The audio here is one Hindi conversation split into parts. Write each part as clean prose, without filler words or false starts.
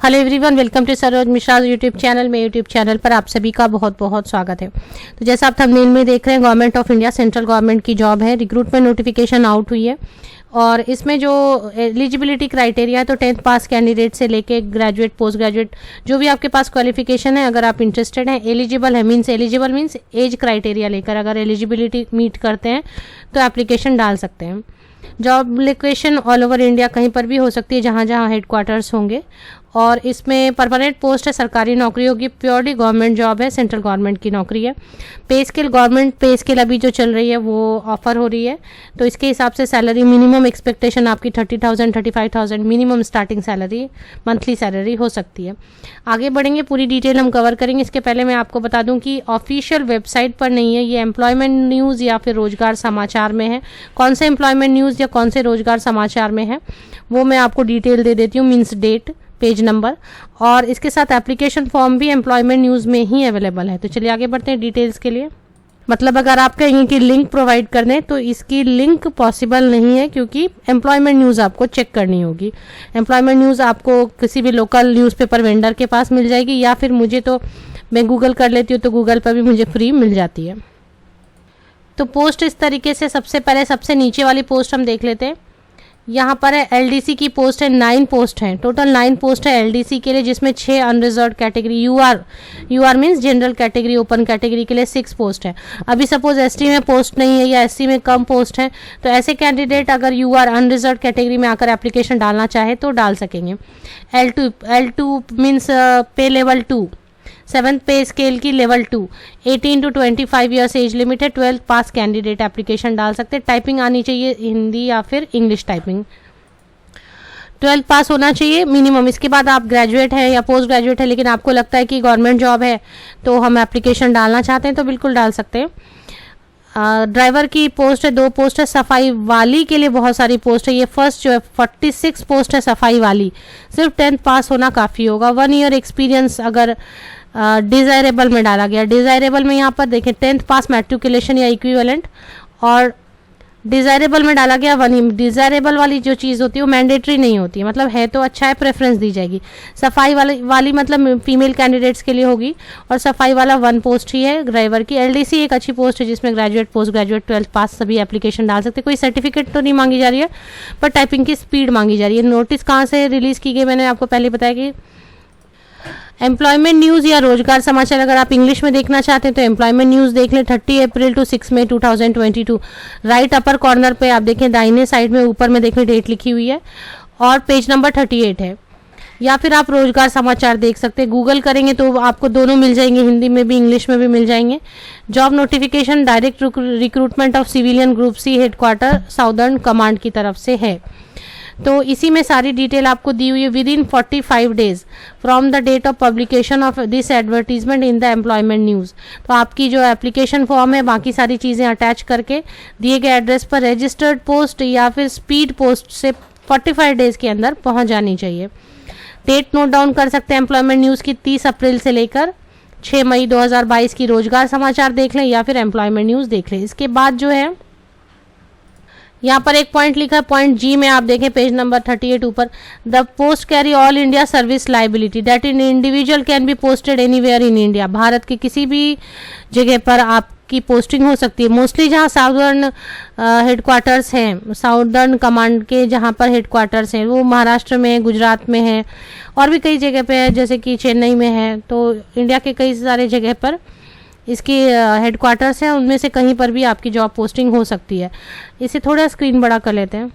Hello everyone, welcome to Saroj Mishra YouTube channel में। यूट्यूब चैनल पर आप सभी का बहुत बहुत स्वागत है। तो जैसा आप थंबनेल में देख रहे हैं, government of India central government की जॉब है। रिक्रूटमेंट नोटिफिकेशन आउट हुई है और इसमें जो एलिजिबिलिटी क्राइटेरिया है तो 10th पास कैंडिडेट से लेके ग्रेजुएट, पोस्ट ग्रेजुएट, जो भी आपके पास क्वालिफिकेशन है, अगर आप इंटरेस्टेड हैं, एलिजिबल है, एलिजिबल मीन्स एज क्राइटेरिया लेकर अगर एलिजिबिलिटी मीट करते हैं तो एप्लीकेशन डाल सकते हैं। Job location all over India कहीं पर भी हो सकती है जहाँ जहाँ हेडक्वार्टर्स होंगे और इसमें परमानेंट पोस्ट है, सरकारी नौकरी होगी, प्योरली गवर्नमेंट जॉब है, सेंट्रल गवर्नमेंट की नौकरी है। पे स्केल, गवर्नमेंट पे स्केल अभी जो चल रही है वो ऑफर हो रही है, तो इसके हिसाब से सैलरी मिनिमम एक्सपेक्टेशन आपकी 30,000 35,000 minimum starting salary, monthly salary हो सकती है। आगे बढ़ेंगे, पूरी डिटेल हम कवर करेंगे। इसके पहले मैं आपको बता दूं कि ऑफिशियल वेबसाइट पर नहीं है, ये एम्प्लॉयमेंट न्यूज़ या फिर रोजगार समाचार में है। कौन से एम्प्लॉयमेंट न्यूज़ या कौन से रोजगार समाचार में है वो मैं आपको डिटेल दे देती हूँ, मीन्स डेट, पेज नंबर, और इसके साथ एप्लीकेशन फॉर्म भी एम्प्लॉयमेंट न्यूज़ में ही अवेलेबल है। तो चलिए आगे बढ़ते हैं डिटेल्स के लिए। मतलब अगर आप कहेंगे कि लिंक प्रोवाइड कर दें तो इसकी लिंक पॉसिबल नहीं है, क्योंकि एम्प्लॉयमेंट न्यूज़ आपको चेक करनी होगी। एम्प्लॉयमेंट न्यूज़ आपको किसी भी लोकल न्यूज़पेपर वेंडर के पास मिल जाएगी, या फिर मुझे तो मैं गूगल कर लेती हूँ तो गूगल पर भी मुझे फ्री मिल जाती है। तो पोस्ट इस तरीके से, सबसे पहले सबसे नीचे वाली पोस्ट हम देख लेते हैं। यहाँ पर है एलडीसी की पोस्ट है, 9 पोस्ट हैं, टोटल 9 पोस्ट है एलडीसी के लिए, जिसमें 6 unreserved category, UR means general category, open category के लिए 6 पोस्ट है। अभी सपोज एसटी में पोस्ट नहीं है या एससी में कम पोस्ट है, तो ऐसे कैंडिडेट अगर यूआर अनरिजर्व कैटेगरी में आकर एप्लीकेशन डालना चाहे तो डाल सकेंगे। L2 मीन्स पे लेवल 2, 7th पे स्केल की level 2, 18 to 25 years age limit है, 12th पास कैंडिडेट एप्लीकेशन डाल सकते हैं। टाइपिंग आनी चाहिए हिंदी या फिर इंग्लिश टाइपिंग, 12th पास होना चाहिए मिनिमम। इसके बाद आप ग्रेजुएट है या पोस्ट ग्रेजुएट है, लेकिन आपको लगता है कि गवर्नमेंट जॉब है तो हम एप्लीकेशन डालना चाहते हैं तो बिल्कुल डाल सकते हैं। ड्राइवर की पोस्ट है, 2 पोस्ट है। सफाई वाली के लिए बहुत सारी पोस्ट है, ये फर्स्ट जो है 46 पोस्ट है सफाई वाली, सिर्फ 10th पास होना काफ़ी होगा। 1 ईयर एक्सपीरियंस अगर डिज़ायरेबल में डाला गया, डिज़ायरेबल में यहाँ पर देखें 10th पास मैट्रिकुलेशन या इक्विवेलेंट, और डिज़ायरेबल में डाला गया 1 ईयर। डिज़ायरेबल वाली जो चीज़ होती है वो मैंडेटरी नहीं होती है, मतलब है तो अच्छा है, प्रेफरेंस दी जाएगी। सफाई वाली मतलब फीमेल कैंडिडेट्स के लिए होगी, और सफाई वाला 1 पोस्ट ही है ड्राइवर की। एलडीसी एक अच्छी पोस्ट है जिसमें ग्रेजुएट, पोस्ट ग्रेजुएट, 12th पास सभी एप्लीकेशन डाल सकते हैं। कोई सर्टिफिकेट तो नहीं मांगी जा रही है, पर टाइपिंग की स्पीड मांगी जा रही है। नोटिस कहाँ से रिलीज़ की गई, मैंने आपको पहले बताया कि एम्प्लॉयमेंट न्यूज़ या रोजगार समाचार अगर आप इंग्लिश में देखना चाहते हैं तो एम्प्लॉयमेंट न्यूज़ देख लें। 30 अप्रैल टू 6 मई 2022, राइट अपर कॉर्नर पे आप देखें, दाहिने साइड में ऊपर में देखें डेट लिखी हुई है, और पेज नंबर 38 है। या फिर आप रोजगार समाचार देख सकते हैं, गूगल करेंगे तो आपको दोनों मिल जाएंगे, हिंदी में भी इंग्लिश में भी मिल जाएंगे। Job notification direct recruitment of civilian group C headquarter southern command की तरफ से है। तो इसी में सारी डिटेल आपको दी हुई है। Within 45 days from the date of publication of this advertisement in the employment news, तो आपकी जो एप्लीकेशन फॉर्म है, बाकी सारी चीज़ें अटैच करके दिए गए एड्रेस पर रजिस्टर्ड पोस्ट या फिर स्पीड पोस्ट से 45 डेज के अंदर पहुंच जानी चाहिए। डेट नोट डाउन कर सकते हैं एम्प्लॉयमेंट न्यूज़ की, 30 अप्रैल से लेकर 6 मई 2022 की रोजगार समाचार देख लें या फिर एम्प्लॉयमेंट न्यूज़ देख लें। इसके बाद जो है यहाँ पर एक पॉइंट लिखा है, पॉइंट जी में आप देखें पेज नंबर 38 ऊपर, the post carry all India service liability that in individual can be posted anywhere in India. Bharat के किसी भी जगह पर आपकी पोस्टिंग हो सकती है। मोस्टली जहाँ साउदर्न हेडक्वार्टर्स हैं, साउदर्न कमांड के जहाँ पर हेडक्वार्टर्स हैं वो महाराष्ट्र में है, गुजरात में है, और भी कई जगह पे है, जैसे कि चेन्नई में है। तो इंडिया के कई सारे जगह पर इसकी हेडक्वार्टर्स हैं, उनमें से कहीं पर भी आपकी जॉब पोस्टिंग हो सकती है। इसे थोड़ा स्क्रीन बड़ा कर लेते हैं।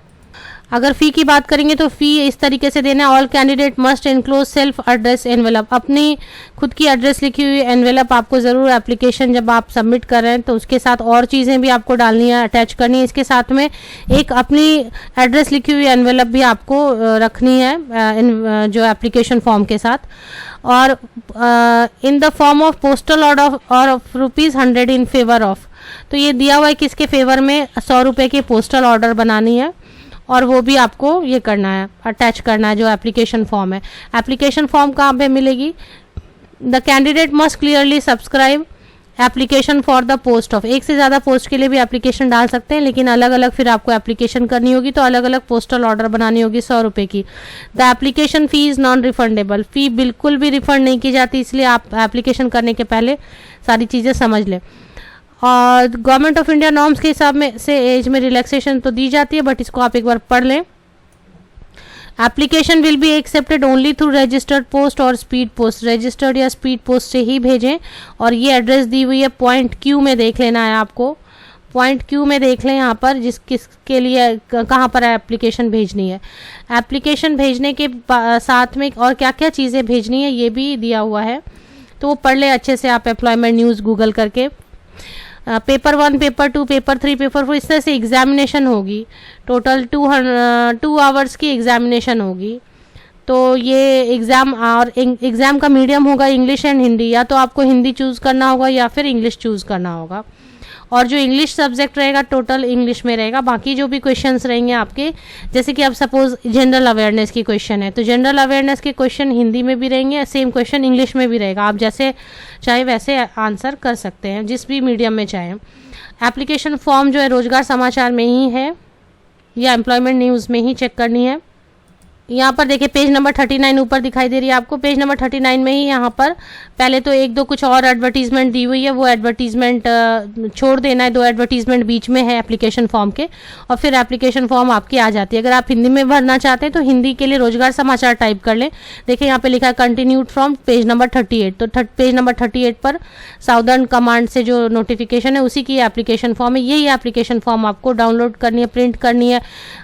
अगर फ़ी की बात करेंगे तो फ़ी इस तरीके से देना है, all candidate must enclose self address envelope, अपनी खुद की एड्रेस लिखी हुई एनवेलप आपको ज़रूर एप्लीकेशन जब आप सबमिट कर रहे हैं तो उसके साथ और चीज़ें भी आपको डालनी है, अटैच करनी है। इसके साथ में एक अपनी एड्रेस लिखी हुई एनवेलप भी आपको रखनी है जो एप्लीकेशन फॉर्म के साथ, और in the form of postal order और ₹100 इन फेवर ऑफ, तो ये दिया हुआ है कि इसके फेवर में 100 रुपये की पोस्टल ऑर्डर बनानी है, और वो भी आपको ये करना है, अटैच करना है जो एप्लीकेशन फॉर्म है। एप्लीकेशन फॉर्म कहाँ पे मिलेगी? The candidate must clearly subscribe application for the post of, एक से ज़्यादा पोस्ट के लिए भी एप्लीकेशन डाल सकते हैं, लेकिन अलग अलग फिर आपको एप्लीकेशन करनी होगी, तो अलग अलग पोस्टल ऑर्डर बनानी होगी 100 रुपये की। The application fee is non refundable, fee बिल्कुल भी रिफंड नहीं की जाती, इसलिए आप एप्लीकेशन करने के पहले सारी चीज़ें समझ लें। और गवर्नमेंट ऑफ इंडिया नॉर्म्स के हिसाब में से एज में रिलैक्सेशन तो दी जाती है, बट इसको आप एक बार पढ़ लें। Application will be accepted only through registered post और स्पीड पोस्ट, रजिस्टर्ड या स्पीड पोस्ट से ही भेजें। और ये एड्रेस दी हुई है, पॉइंट क्यू में देख लेना है आपको, पॉइंट क्यू में देख लें यहाँ पर किसके लिए कहाँ पर एप्लीकेशन भेजनी है। एप्लीकेशन भेजने के साथ में और क्या क्या चीज़ें भेजनी है ये भी दिया हुआ है, तो वो पढ़ लें अच्छे से आप एम्प्लॉयमेंट न्यूज़ गूगल करके। पेपर 1, पेपर 2, पेपर 3, पेपर 4 इस तरह से एग्जामिनेशन होगी, टोटल 2 आवर्स की एग्जामिनेशन होगी। तो ये एग्ज़ाम और एग्ज़ाम का मीडियम होगा इंग्लिश एंड हिंदी, या तो आपको हिंदी चूज़ करना होगा या फिर इंग्लिश चूज़ करना होगा। और जो इंग्लिश सब्जेक्ट रहेगा टोटल इंग्लिश में रहेगा, बाकी जो भी क्वेश्चंस रहेंगे आपके, जैसे कि अब सपोज जनरल अवेयरनेस की क्वेश्चन है, तो जनरल अवेयरनेस के क्वेश्चन हिंदी में भी रहेंगे, सेम क्वेश्चन इंग्लिश में भी रहेगा, आप जैसे चाहे वैसे आंसर कर सकते हैं जिस भी मीडियम में चाहें। एप्लीकेशन फॉर्म जो है रोजगार समाचार में ही है या एम्प्लॉयमेंट न्यूज़ में ही चेक करनी है। यहाँ पर देखिए पेज नंबर 39 ऊपर दिखाई दे रही है आपको, पेज नंबर 39 में ही यहाँ पर पहले तो 1-2 कुछ और एडवर्टीजमेंट दी हुई है, वो एडवर्टीजमेंट छोड़ देना है, 2 एडवर्टीजमेंट बीच में है एप्लीकेशन फॉर्म के, और फिर एप्लीकेशन फॉर्म आपकी आ जाती है। अगर आप हिंदी में भरना चाहते हैं तो हिंदी के लिए रोजगार समाचार टाइप कर लें। देखिए यहाँ पे लिखा है कंटिन्यूड फ्रॉम पेज नंबर 38, तो पेज नंबर 38 पर साउदर्न कमांड से जो नोटिफिकेशन है उसी की एप्लीकेशन फॉर्म है। यही एप्लीकेशन फॉर्म आपको डाउनलोड करनी है, प्रिंट करनी है,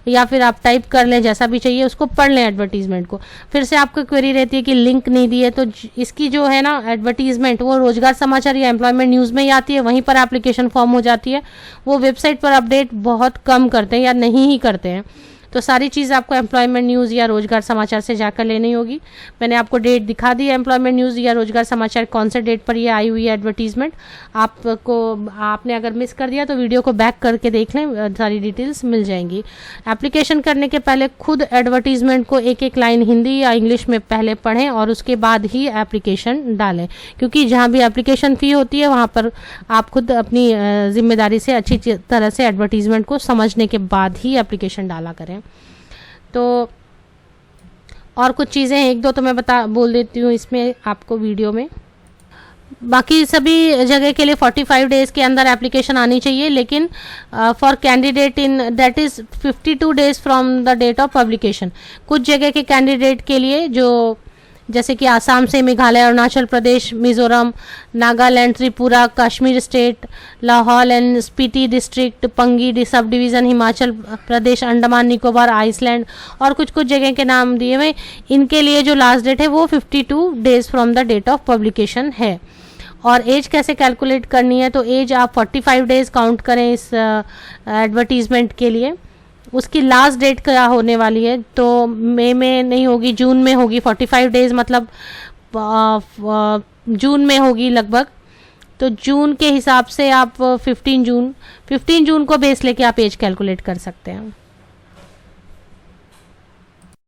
या फिर आप टाइप कर लें, जैसा भी चाहिए उसको पढ़ लें एडवर्टीजमेंट को। फिर से आपको क्वेरी रहती है कि लिंक नहीं दी है, तो इसकी जो है ना एडवर्टीजमेंट वो रोजगार समाचार या एम्प्लॉयमेंट न्यूज़ में ही आती है, वहीं पर एप्लीकेशन फॉर्म हो जाती है। वो वेबसाइट पर अपडेट बहुत कम करते हैं या नहीं ही करते हैं, तो सारी चीज़ आपको एम्प्लॉयमेंट न्यूज़ या रोजगार समाचार से जाकर लेनी होगी। मैंने आपको डेट दिखा दी है, एम्प्लॉयमेंट न्यूज़ या रोजगार समाचार कौन से डेट पर ये आई हुई है एडवर्टीजमेंट। आपने अगर मिस कर दिया तो वीडियो को बैक करके देख लें, सारी डिटेल्स मिल जाएंगी। एप्लीकेशन करने के पहले खुद एडवर्टीजमेंट को एक एक लाइन हिंदी या इंग्लिश में पहले पढ़ें और उसके बाद ही एप्लीकेशन डालें, क्योंकि जहाँ भी एप्लीकेशन फ़ी होती है वहाँ पर आप खुद अपनी जिम्मेदारी से अच्छी तरह से एडवर्टीजमेंट को समझने के बाद ही एप्लीकेशन डाला करें। तो और कुछ चीज़ें हैं 1-2 तो मैं बोल देती हूँ इसमें आपको वीडियो में। बाकी सभी जगह के लिए 45 डेज़ के अंदर एप्लीकेशन आनी चाहिए, लेकिन for candidate in that is 52 days from the date of publication. कुछ जगह के कैंडिडेट के लिए जो जैसे कि आसाम से Meghalaya, Arunachal Pradesh, Mizoram, Nagaland, Tripura, Kashmir state, Lahaul and Spiti district, Pangi sub division, Himachal Pradesh, Andaman Nicobar, island और कुछ कुछ जगह के नाम दिए हुए, इनके लिए जो लास्ट डेट है वो 52 days from the date of publication है। और एज कैसे कैलकुलेट करनी है, तो एज आप 45 डेज़ काउंट करें इस एडवर्टीजमेंट के लिए। उसकी लास्ट डेट क्या होने वाली है, तो मई में नहीं होगी, जून में होगी। 45 डेज़ मतलब जून में होगी लगभग, तो जून के हिसाब से आप 15 जून को बेस लेके आप एज कैलकुलेट कर सकते हैं।